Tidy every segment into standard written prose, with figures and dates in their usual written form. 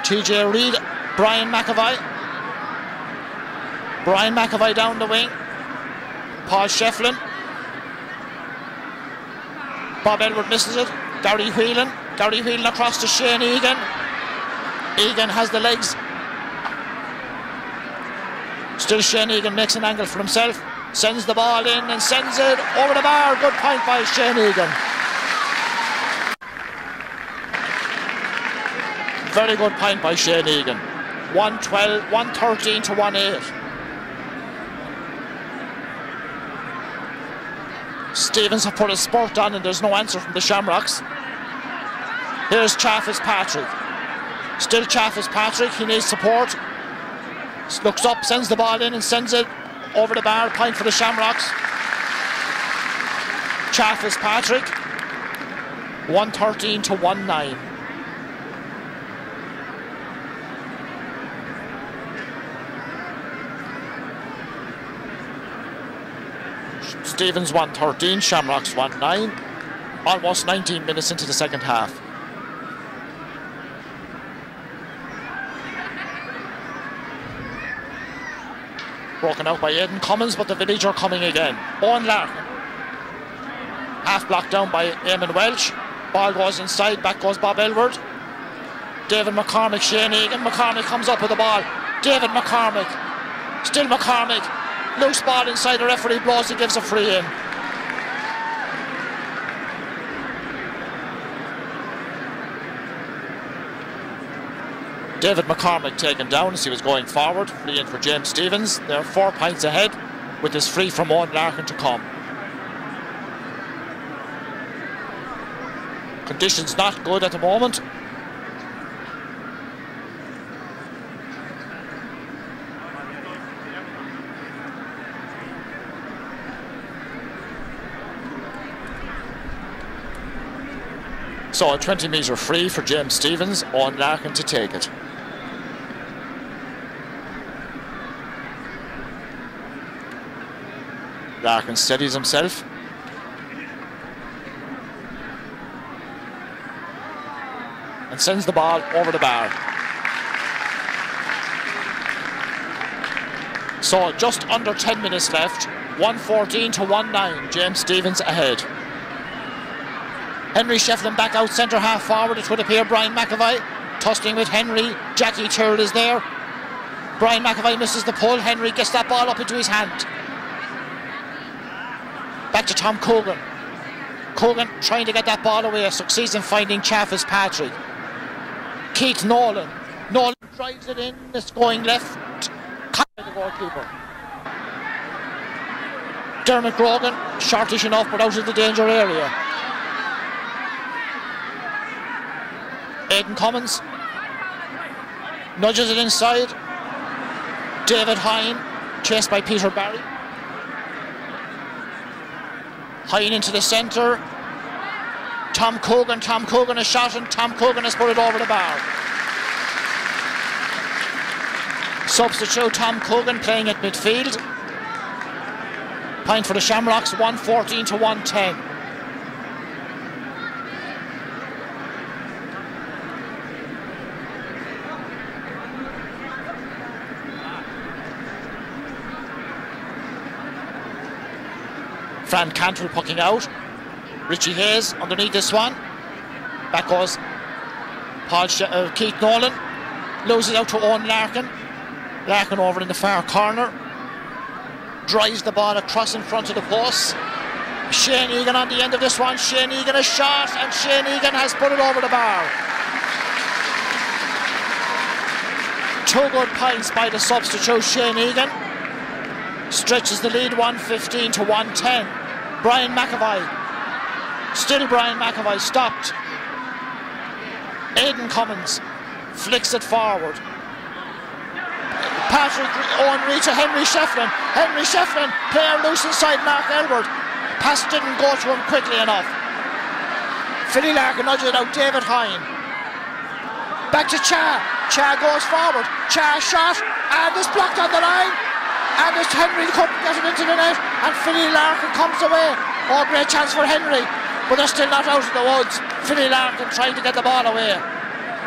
TJ Reid, Brian McAvoy. Brian McAvoy down the wing. Paul Shefflin. Bob Elwood misses it. Gary Whelan. Gary Whelan across to Shane Egan. Egan has the legs. Still Shane Egan makes an angle for himself. Sends the ball in and sends it over the bar. Good point by Shane Egan. Very good point by Shane Egan. 113 to 1-8. Stevens have put a spurt on and there's no answer from the Shamrocks. Here's Chaffis Patrick. Still Chaffis Patrick, he needs support. Looks up, sends the ball in and sends it over the bar. Point for the Shamrocks. Chaffis Patrick. 113 to 1-9. Stevens 113, Shamrocks 1-9. Almost 19 minutes into the second half. Broken out by Aidan Cummins, but the village are coming again. Owen Larkin. Half blocked down by Eamon Welch. Ball goes inside, back goes Bob Elwood. David McCormick, Shane Egan. McCormick comes up with the ball. David McCormick. Still McCormick. Loose ball inside, the referee blows, he gives a free in. David McCormick taken down as he was going forward. Free in for James Stevens. They're 4 points ahead with this free from Owen Larkin to come. Conditions not good at the moment. So a 20-metre free for James Stevens, Owen Larkin to take it. Larkin steadies himself. And sends the ball over the bar. So just under 10 minutes left. 114 to 1-9. James Stevens ahead. Henry Shefflin back out centre half forward. It would appear Brian McAvoy tussling with Henry. Jackie Tyrrell is there. Brian McAvoy misses the pull. Henry gets that ball up into his hand. Back to Tom Cogan. Cogan trying to get that ball away. Succeeds in finding Chaffis Patrick. Keith Nolan. Nolan drives it in. It's going left. Caught by the goalkeeper. Dermot Grogan, shortish enough but out of the danger area. Aidan Cummins nudges it inside. David Hine, chased by Peter Barry. Hine into the centre. Tom Cogan has shot and Tom Cogan has put it over the bar. Substitute Tom Cogan playing at midfield. Point for the Shamrocks, 114 to 110. Fran Cantrell pucking out. Richie Hayes underneath this one. Back goes Keith Nolan. Loses out to Owen Larkin. Larkin over in the far corner. Drives the ball across in front of the post. Shane Egan on the end of this one. Shane Egan has shot and Shane Egan has put it over the bar. 2 good points by the substitute Shane Egan. Stretches the lead 115 to 110. Brian McAvoy. Still Brian McAvoy stopped. Aidan Cummins flicks it forward. Patrick Owen Reid to Henry Shefflin. Henry Shefflin, player loose inside Mark Elwood. Pass didn't go to him quickly enough. Philly Larkin nudges it out. David Hine. Back to Cha. Cha goes forward. Cha shot and it's blocked on the line. And it's Henry couldn't get it into the net. And Philly Larkin comes away. Oh, great chance for Henry. But they're still not out of the woods. Philly Larkin trying to get the ball away.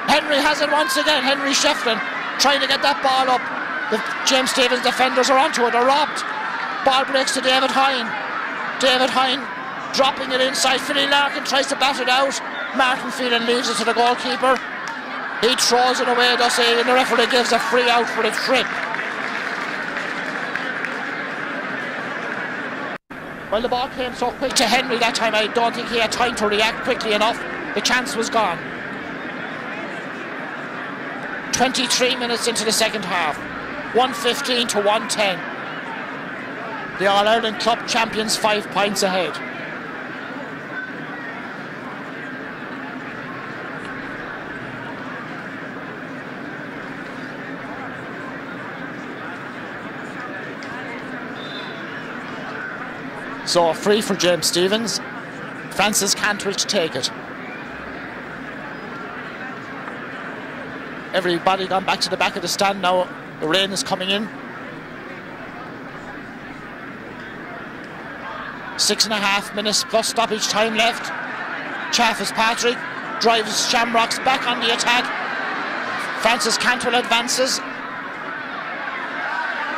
Henry has it once again. Henry Shefflin trying to get that ball up. The James Stephens defenders are onto it. They're robbed. Ball breaks to David Hine. David Hine dropping it inside. Philly Larkin tries to bat it out. Martin Phelan leaves it to the goalkeeper. He throws it away, does he? And the referee gives a free out for the trip. Well, the ball came so quick to Henry that time, I don't think he had time to react quickly enough. The chance was gone. 23 minutes into the second half. 115 to 110. The All-Ireland Club champions 5 points ahead. So free for James Stephens. Francis Cantwell to take it. Everybody gone back to the back of the stand now. The rain is coming in. 6.5 minutes plus stoppage time left. Chaffis Patrick drives Shamrocks back on the attack. Francis Cantwell advances.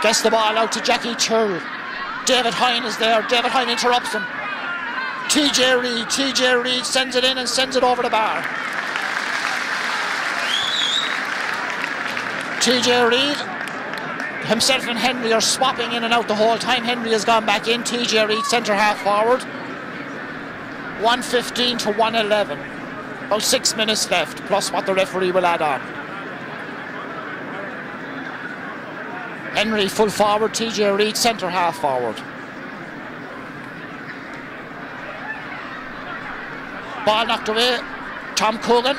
Gets the ball out to Jackie Churl. David Hine is there. David Hine interrupts him. TJ Reid sends it in and sends it over the bar. TJ Reid himself and Henry are swapping in and out the whole time. Henry has gone back in. TJ Reid centre half forward. 115 to 111. About 6 minutes left, plus what the referee will add on. Henry full forward, TJ Reid centre half forward. Ball knocked away. Tom Coogan.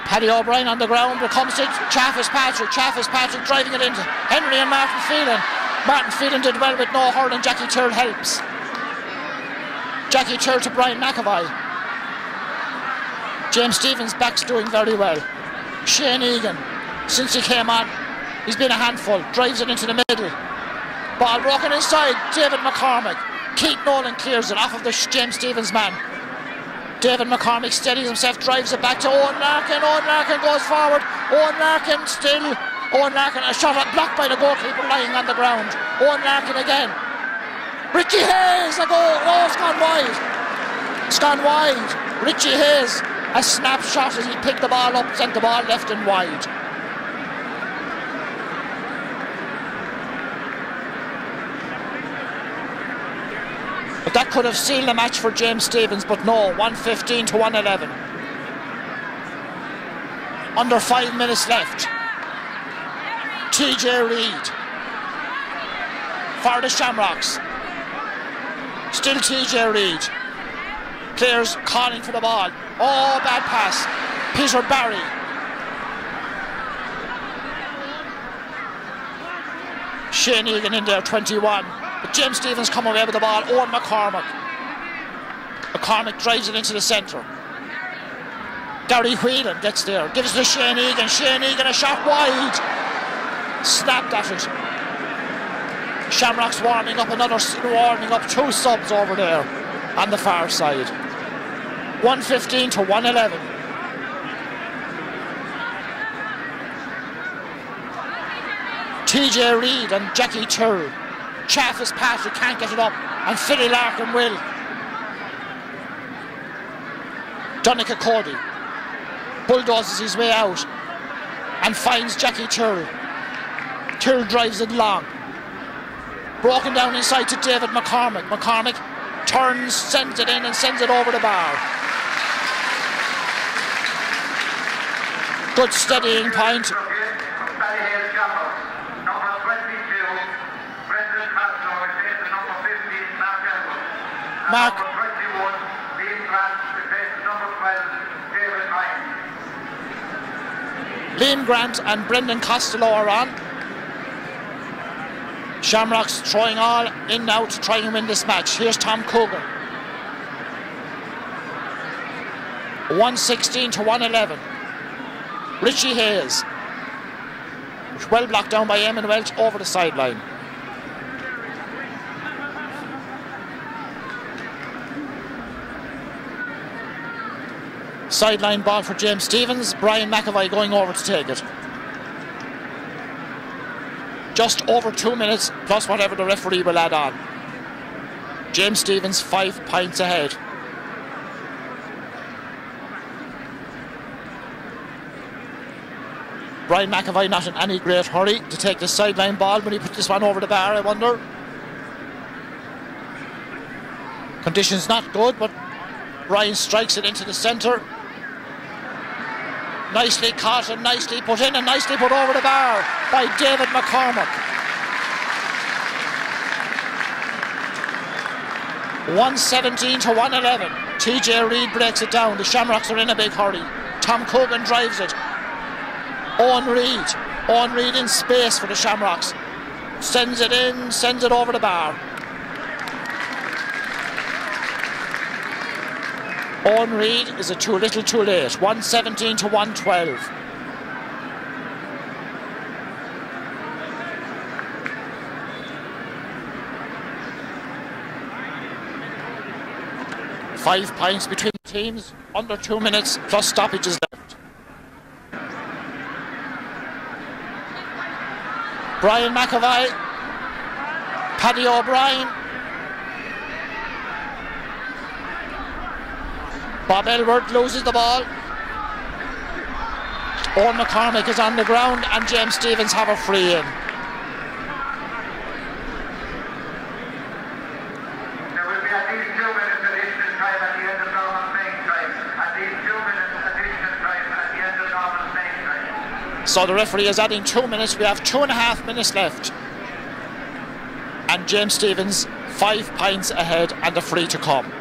Paddy O'Brien on the ground. Here comes it. Chaffis Patrick driving it into Henry and Martin Phelan. Martin Phelan did well with no hurling. Jackie Churl helps. Jackie Churl to Brian McAvoy. James Stephens back's doing very well. Shane Egan, since he came on, he's been a handful. Drives it into the middle. Ball broken inside. David McCormick. Keith Nolan clears it off of the James Stephens man. David McCormick steadies himself, drives it back to Owen Larkin. Owen Larkin goes forward. Owen Larkin, a shot blocked by the goalkeeper lying on the ground. Owen Larkin again. Richie Hayes, a goal. Oh, it's gone wide. It's gone wide. Richie Hayes, a snapshot as he picked the ball up, sent the ball left and wide. But that could have sealed the match for James Stephens, but no, 115 to 111. Under 5 minutes left. TJ Reid for the Shamrocks. Still TJ Reid. Players calling for the ball. Oh, bad pass. Peter Barry. Shane Egan in there, 21. But James Stephens come away with the ball. Owen McCormick. McCormick drives it into the centre. Gary Whelan gets there. Gives it to Shane Egan. Shane Egan a shot wide. Snapped at it. Shamrocks warming up 2 subs over there on the far side. 115 to 111. TJ Reid and Jackie Churl. Chaffis Patrick can't get it up, and Philly Larkin will. Donica Cody bulldozes his way out and finds Jackie Churl. Churl drives it long. Broken down inside to David McCormick. McCormick turns, sends it in and sends it over the bar. Good steadying point. Ballyhale Shamrocks, number 22, Brendan Castro, replaces number 15, Mark Campbell. Number 21, Liam Grant, replaces number 12, David Hine. Liam Grant and Brendan Costello are on. Shamrocks throwing all in now to try and win this match. Here's Tom Coogan. 116 to 111. Richie Hayes, well blocked down by Eamon Welch over the sideline. Sideline ball for James Stevens. Brian McAvoy going over to take it. Just over 2 minutes plus whatever the referee will add on. James Stevens 5 points ahead. Brian McAvoy not in any great hurry to take the sideline ball when he put this one over the bar, I wonder. Conditions not good, but Brian strikes it into the centre. Nicely caught and nicely put in and nicely put over the bar by David McCormick. 117 to 111. TJ Reid breaks it down. The Shamrocks are in a big hurry. Tom Cogan drives it. Owen Reid in space for the Shamrocks. Sends it in, sends it over the bar. Owen Reid is a too little too late. 117 to 112. Five points between the teams. Under 2 minutes plus stoppages left. Brian McAvoy, Paddy O'Brien, Bob Elward loses the ball. Owen McCormick is on the ground and James Stevens have a free in. There will be at least 2 minutes additional time at the end of normal playing time. At least 2 minutes additional time at the end of normal playing time. So the referee is adding 2 minutes. We have 2.5 minutes left. And James Stevens 5 points ahead and a free to come.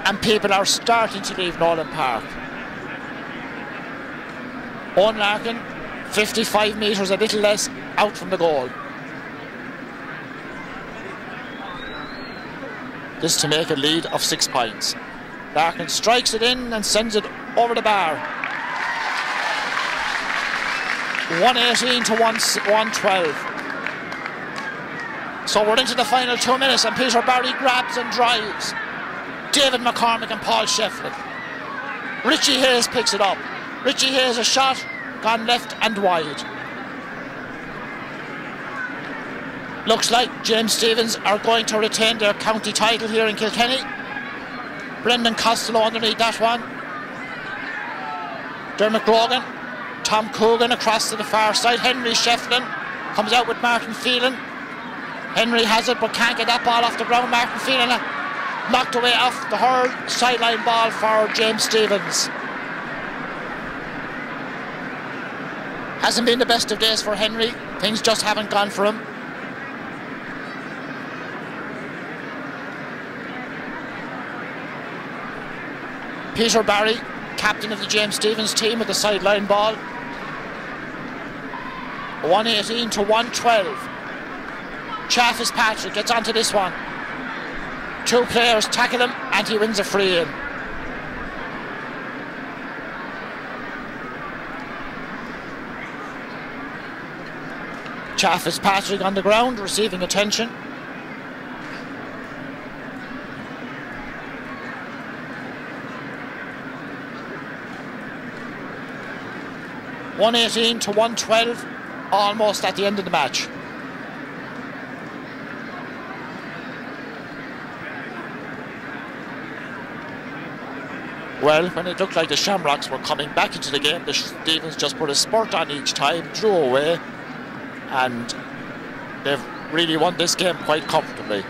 And people are starting to leave Nolan Park. Owen Larkin, 55 metres, a little less, out from the goal. This to make a lead of 6 points. Larkin strikes it in and sends it over the bar. 118 to 112. So we're into the final 2 minutes and Peter Barry grabs and drives. David McCormick and Paul Shefflin. Richie Hayes picks it up. Richie Hayes a shot, gone left and wide. Looks like James Stevens are going to retain their county title here in Kilkenny. Brendan Costello underneath that one. Dermot Grogan. Tom Coogan across to the far side. Henry Shefflin comes out with Martin Phelan. Henry has it but can't get that ball off the ground. Martin Phelan knocked away off the hurl. Sideline ball for James Stevens. Hasn't been the best of days for Henry. Things just haven't gone for him. Peter Barry, captain of the James Stevens team, with the sideline ball. 118 to 112. Chaffis Patrick gets onto this one. 2 players tackle him and he wins a free in. Chaffis Patrick on the ground receiving attention. .118 to 112, almost at the end of the match. Well, when it looked like the Shamrocks were coming back into the game, the Stevens just put a spurt on each time, drew away, and they've really won this game quite comfortably.